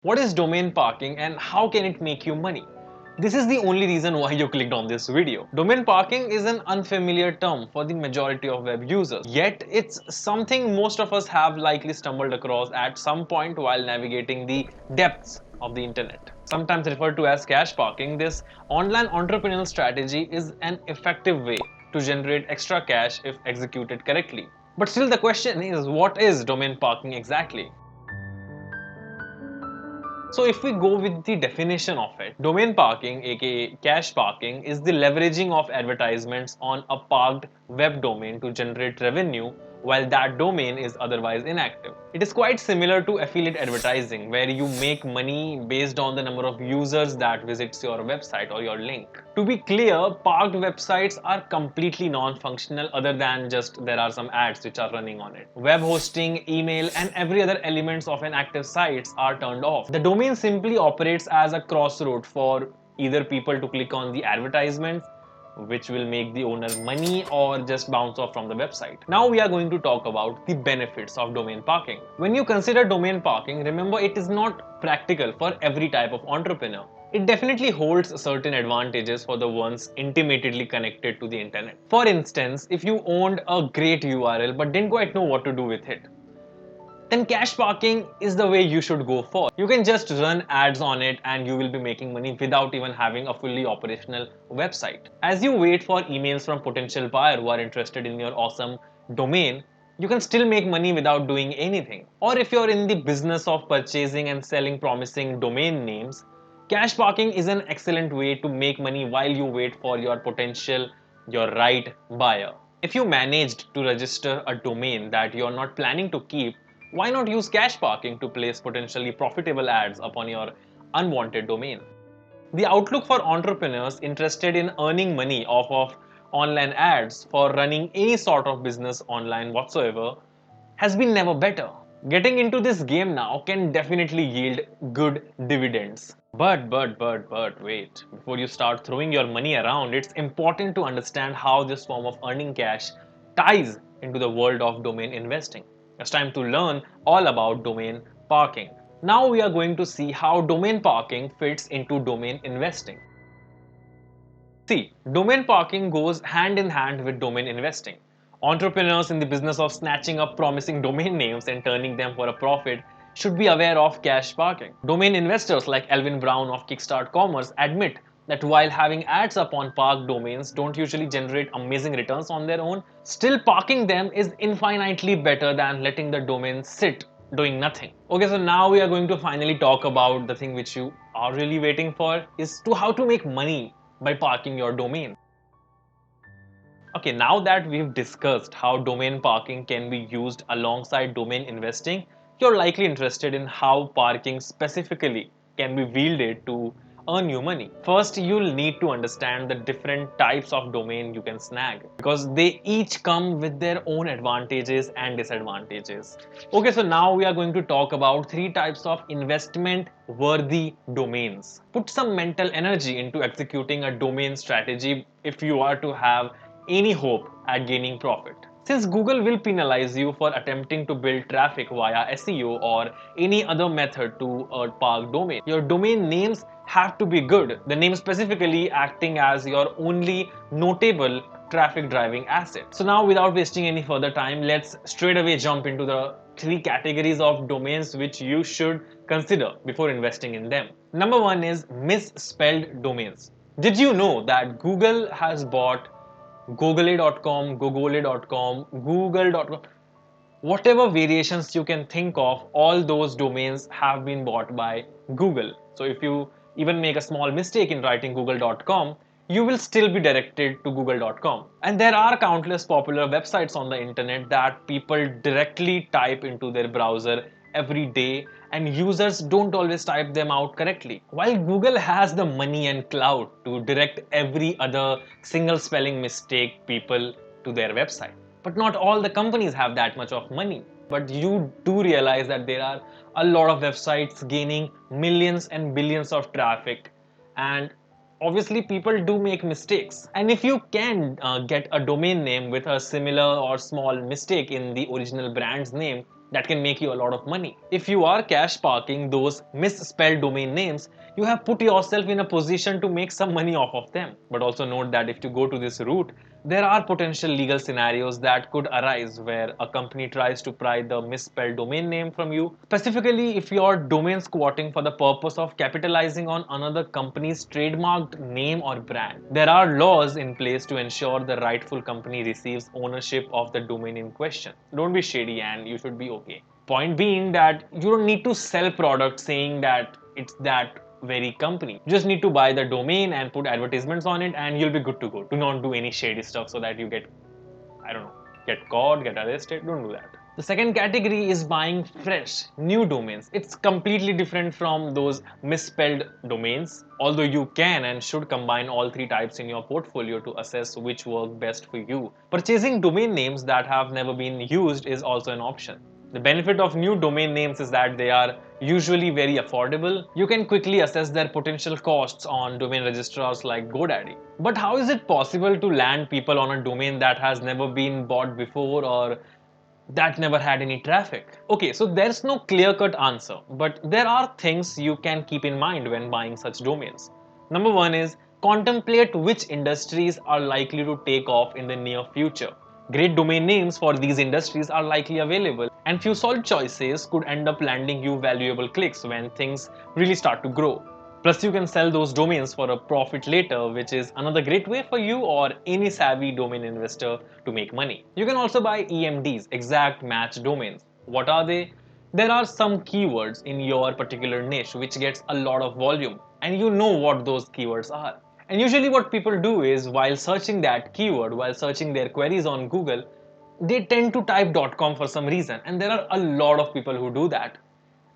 What is domain parking and how can it make you money? This is the only reason why you clicked on this video. Domain parking is an unfamiliar term for the majority of web users, yet it's something most of us have likely stumbled across at some point while navigating the depths of the internet. Sometimes referred to as cash parking, this online entrepreneurial strategy is an effective way to generate extra cash if executed correctly. But still the question is, what is domain parking exactly? So if we go with the definition of it, domain parking aka cash parking is the leveraging of advertisements on a parked web domain to generate revenue while that domain is otherwise inactive. It is quite similar to affiliate advertising where you make money based on the number of users that visits your website or your link. To be clear, parked websites are completely non-functional other than just there are some ads which are running on it. Web hosting, email and every other elements of an active site are turned off. The domain simply operates as a crossroad for either people to click on the advertisements which will make the owner money or just bounce off from the website. Now we are going to talk about the benefits of domain parking. When you consider domain parking, remember it is not practical for every type of entrepreneur. It definitely holds certain advantages for the ones intimately connected to the internet. For instance, if you owned a great URL but didn't quite know what to do with it, then cash parking is the way you should go for. You can just run ads on it and you will be making money without even having a fully operational website. As you wait for emails from potential buyers who are interested in your awesome domain, you can still make money without doing anything. Or if you're in the business of purchasing and selling promising domain names, cash parking is an excellent way to make money while you wait for your right buyer. If you managed to register a domain that you're not planning to keep, why not use cash parking to place potentially profitable ads upon your unwanted domain? The outlook for entrepreneurs interested in earning money off of online ads for running any sort of business online whatsoever has been never better. Getting into this game now can definitely yield good dividends. But wait. Before you start throwing your money around, it's important to understand how this form of earning cash ties into the world of domain investing. It's time to learn all about domain parking. Now we are going to see how domain parking fits into domain investing. See, domain parking goes hand in hand with domain investing. Entrepreneurs in the business of snatching up promising domain names and turning them for a profit should be aware of cash parking. Domain investors like Elvin Brown of Kickstart Commerce admit that while having ads upon parked domains don't usually generate amazing returns on their own, still parking them is infinitely better than letting the domain sit doing nothing. Okay, so now we are going to finally talk about the thing which you are really waiting for, is to how to make money by parking your domain. Okay, now that we've discussed how domain parking can be used alongside domain investing, you're likely interested in how parking specifically can be wielded to earn you money. First, you'll need to understand the different types of domain you can snag because they each come with their own advantages and disadvantages. Okay, so now we are going to talk about three types of investment worthy domains. Put some mental energy into executing a domain strategy if you are to have any hope at gaining profit. Since Google will penalize you for attempting to build traffic via SEO or any other method to a parked domain, your domain names have to be good, the name specifically acting as your only notable traffic driving asset. So now without wasting any further time, let's straight away jump into the three categories of domains which you should consider before investing in them. Number one is misspelled domains. Did you know that Google has bought Google.com, Google.com, whatever variations you can think of, all those domains have been bought by Google. So if you even make a small mistake in writing Google.com, you will still be directed to Google.com. And there are countless popular websites on the internet that people directly type into their browser every day, and users don't always type them out correctly. While Google has the money and clout to direct every other single spelling mistake people to their website. But not all the companies have that much of money. But you do realize that there are a lot of websites gaining millions and billions of traffic, and obviously people do make mistakes. And if you can get a domain name with a similar or small mistake in the original brand's name, that can make you a lot of money. If you are cash parking those misspelled domain names, you have put yourself in a position to make some money off of them. But also note that if you go to this route, there are potential legal scenarios that could arise where a company tries to pry the misspelled domain name from you, specifically if your domain squatting for the purpose of capitalizing on another company's trademarked name or brand. There are laws in place to ensure the rightful company receives ownership of the domain in question. Don't be shady and you should be okay. Point being that you don't need to sell products saying that it's that very company. You just need to buy the domain and put advertisements on it and you'll be good to go. Do not do any shady stuff so that you get, I don't know, get caught, get arrested. Don't do that. The second category is buying fresh, new domains. It's completely different from those misspelled domains, although you can and should combine all three types in your portfolio to assess which work best for you. Purchasing domain names that have never been used is also an option. The benefit of new domain names is that they are usually very affordable. You can quickly assess their potential costs on domain registrars like GoDaddy. But how is it possible to land people on a domain that has never been bought before or that never had any traffic? Okay, so there's no clear-cut answer, but there are things you can keep in mind when buying such domains. Number one is contemplate which industries are likely to take off in the near future. Great domain names for these industries are likely available, and few solid choices could end up landing you valuable clicks when things really start to grow. Plus, you can sell those domains for a profit later, which is another great way for you or any savvy domain investor to make money. You can also buy EMDs, exact match domains. What are they? There are some keywords in your particular niche which gets a lot of volume, and you know what those keywords are. And usually what people do is while searching that keyword, while searching their queries on Google, they tend to type .com for some reason, and there are a lot of people who do that.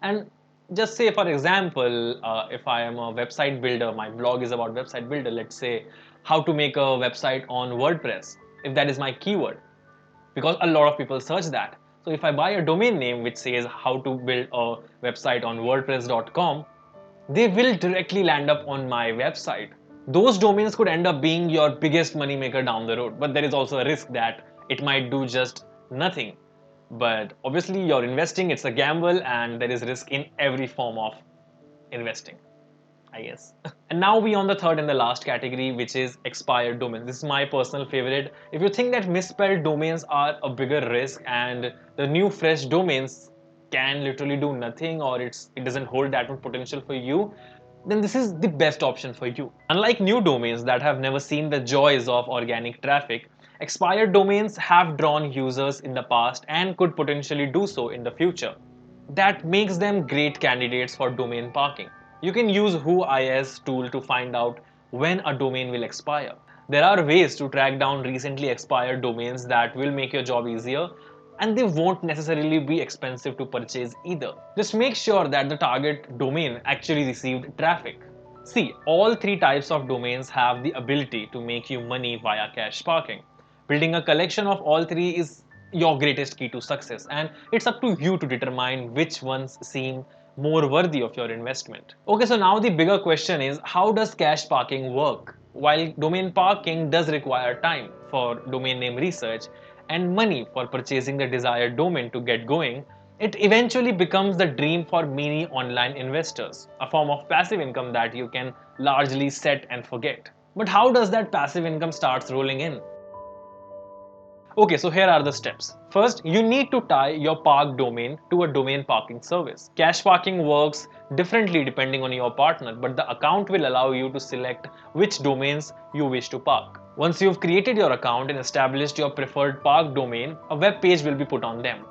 And just say for example, if I am a website builder, my blog is about website builder, let's say how to make a website on WordPress, if that is my keyword, because a lot of people search that. So if I buy a domain name which says how to build a website on wordpress.com, they will directly land up on my website. Those domains could end up being your biggest money maker down the road, but there is also a risk that it might do just nothing. But obviously you're investing, it's a gamble, and there is risk in every form of investing, I guess. And now we on the third and the last category, which is expired domains. This is my personal favorite. If you think that misspelled domains are a bigger risk and the new fresh domains can literally do nothing, or it doesn't hold that much potential for you, then this is the best option for you. Unlike new domains that have never seen the joys of organic traffic, expired domains have drawn users in the past and could potentially do so in the future. That makes them great candidates for domain parking. You can use Whois tool to find out when a domain will expire. There are ways to track down recently expired domains that will make your job easier, and they won't necessarily be expensive to purchase either. Just make sure that the target domain actually received traffic. See, all three types of domains have the ability to make you money via cash parking. Building a collection of all three is your greatest key to success, and it's up to you to determine which ones seem more worthy of your investment. Okay, so now the bigger question is, how does cash parking work? While domain parking does require time for domain name research and money for purchasing the desired domain to get going, it eventually becomes the dream for many online investors, a form of passive income that you can largely set and forget. But how does that passive income starts rolling in? Okay, so here are the steps. First, you need to tie your park domain to a domain parking service. Cash parking works differently depending on your partner, but the account will allow you to select which domains you wish to park. Once you've created your account and established your preferred park domain, a web page will be put on them.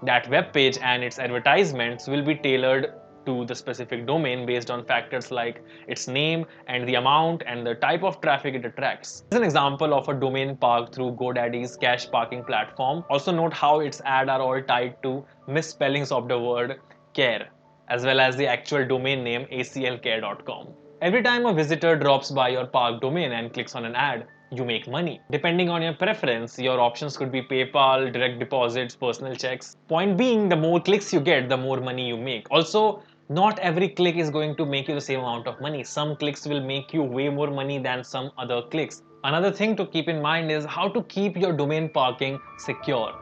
That web page and its advertisements will be tailored to the specific domain based on factors like its name and the amount and the type of traffic it attracts. This is an example of a domain parked through GoDaddy's cash parking platform. Also note how its ads are all tied to misspellings of the word care, as well as the actual domain name aclcare.com. Every time a visitor drops by your park domain and clicks on an ad, you make money. Depending on your preference, your options could be PayPal, direct deposits, personal checks. Point being, the more clicks you get, the more money you make. Also, not every click is going to make you the same amount of money. Some clicks will make you way more money than some other clicks. Another thing to keep in mind is how to keep your domain parking secure.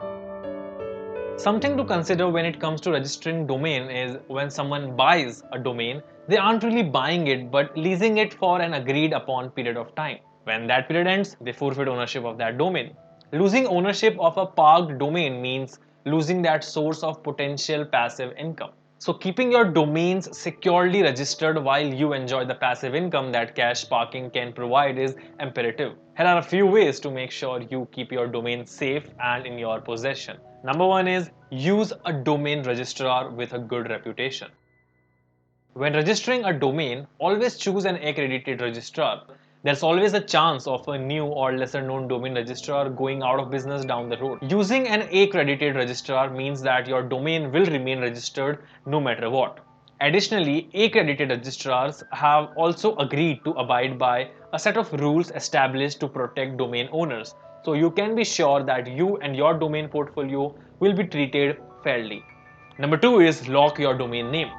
Something to consider when it comes to registering domain is when someone buys a domain, they aren't really buying it but leasing it for an agreed upon period of time. When that period ends, they forfeit ownership of that domain. Losing ownership of a parked domain means losing that source of potential passive income. So keeping your domains securely registered while you enjoy the passive income that cash parking can provide is imperative. Here are a few ways to make sure you keep your domain safe and in your possession. Number one is use a domain registrar with a good reputation. When registering a domain, always choose an accredited registrar. There's always a chance of a new or lesser known domain registrar going out of business down the road. Using an accredited registrar means that your domain will remain registered no matter what. Additionally, accredited registrars have also agreed to abide by a set of rules established to protect domain owners. So you can be sure that you and your domain portfolio will be treated fairly. Number two is lock your domain name.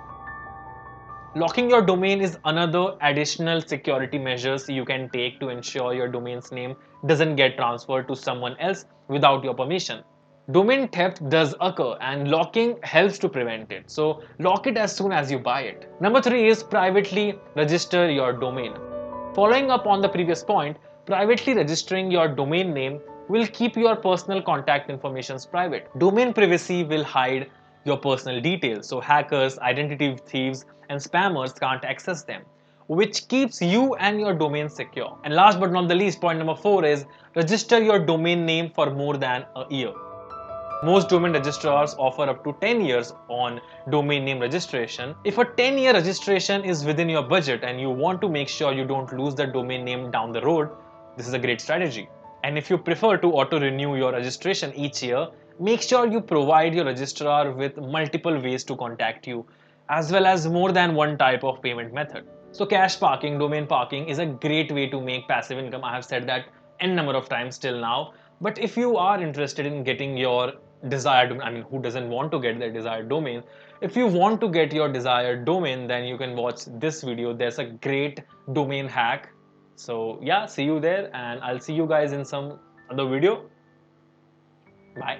Locking your domain is another additional security measures you can take to ensure your domain's name doesn't get transferred to someone else without your permission. Domain theft does occur and locking helps to prevent it. So lock it as soon as you buy it. Number three is privately register your domain. Following up on the previous point, privately registering your domain name will keep your personal contact information private. Domain privacy will hide your personal details, so hackers, identity thieves, and spammers can't access them, which keeps you and your domain secure. And last but not the least, point number four is register your domain name for more than a year. Most domain registrars offer up to 10 years on domain name registration. If a 10-year registration is within your budget and you want to make sure you don't lose the domain name down the road, this is a great strategy. And if you prefer to auto-renew your registration each year, make sure you provide your registrar with multiple ways to contact you, as well as more than one type of payment method. So cash parking, domain parking is a great way to make passive income. I have said that n number of times till now. But if you are interested in getting your desired, I mean, who doesn't want to get their desired domain? If you want to get your desired domain, then you can watch this video. There's a great domain hack. So yeah, see you there, and I'll see you guys in some other video. Bye.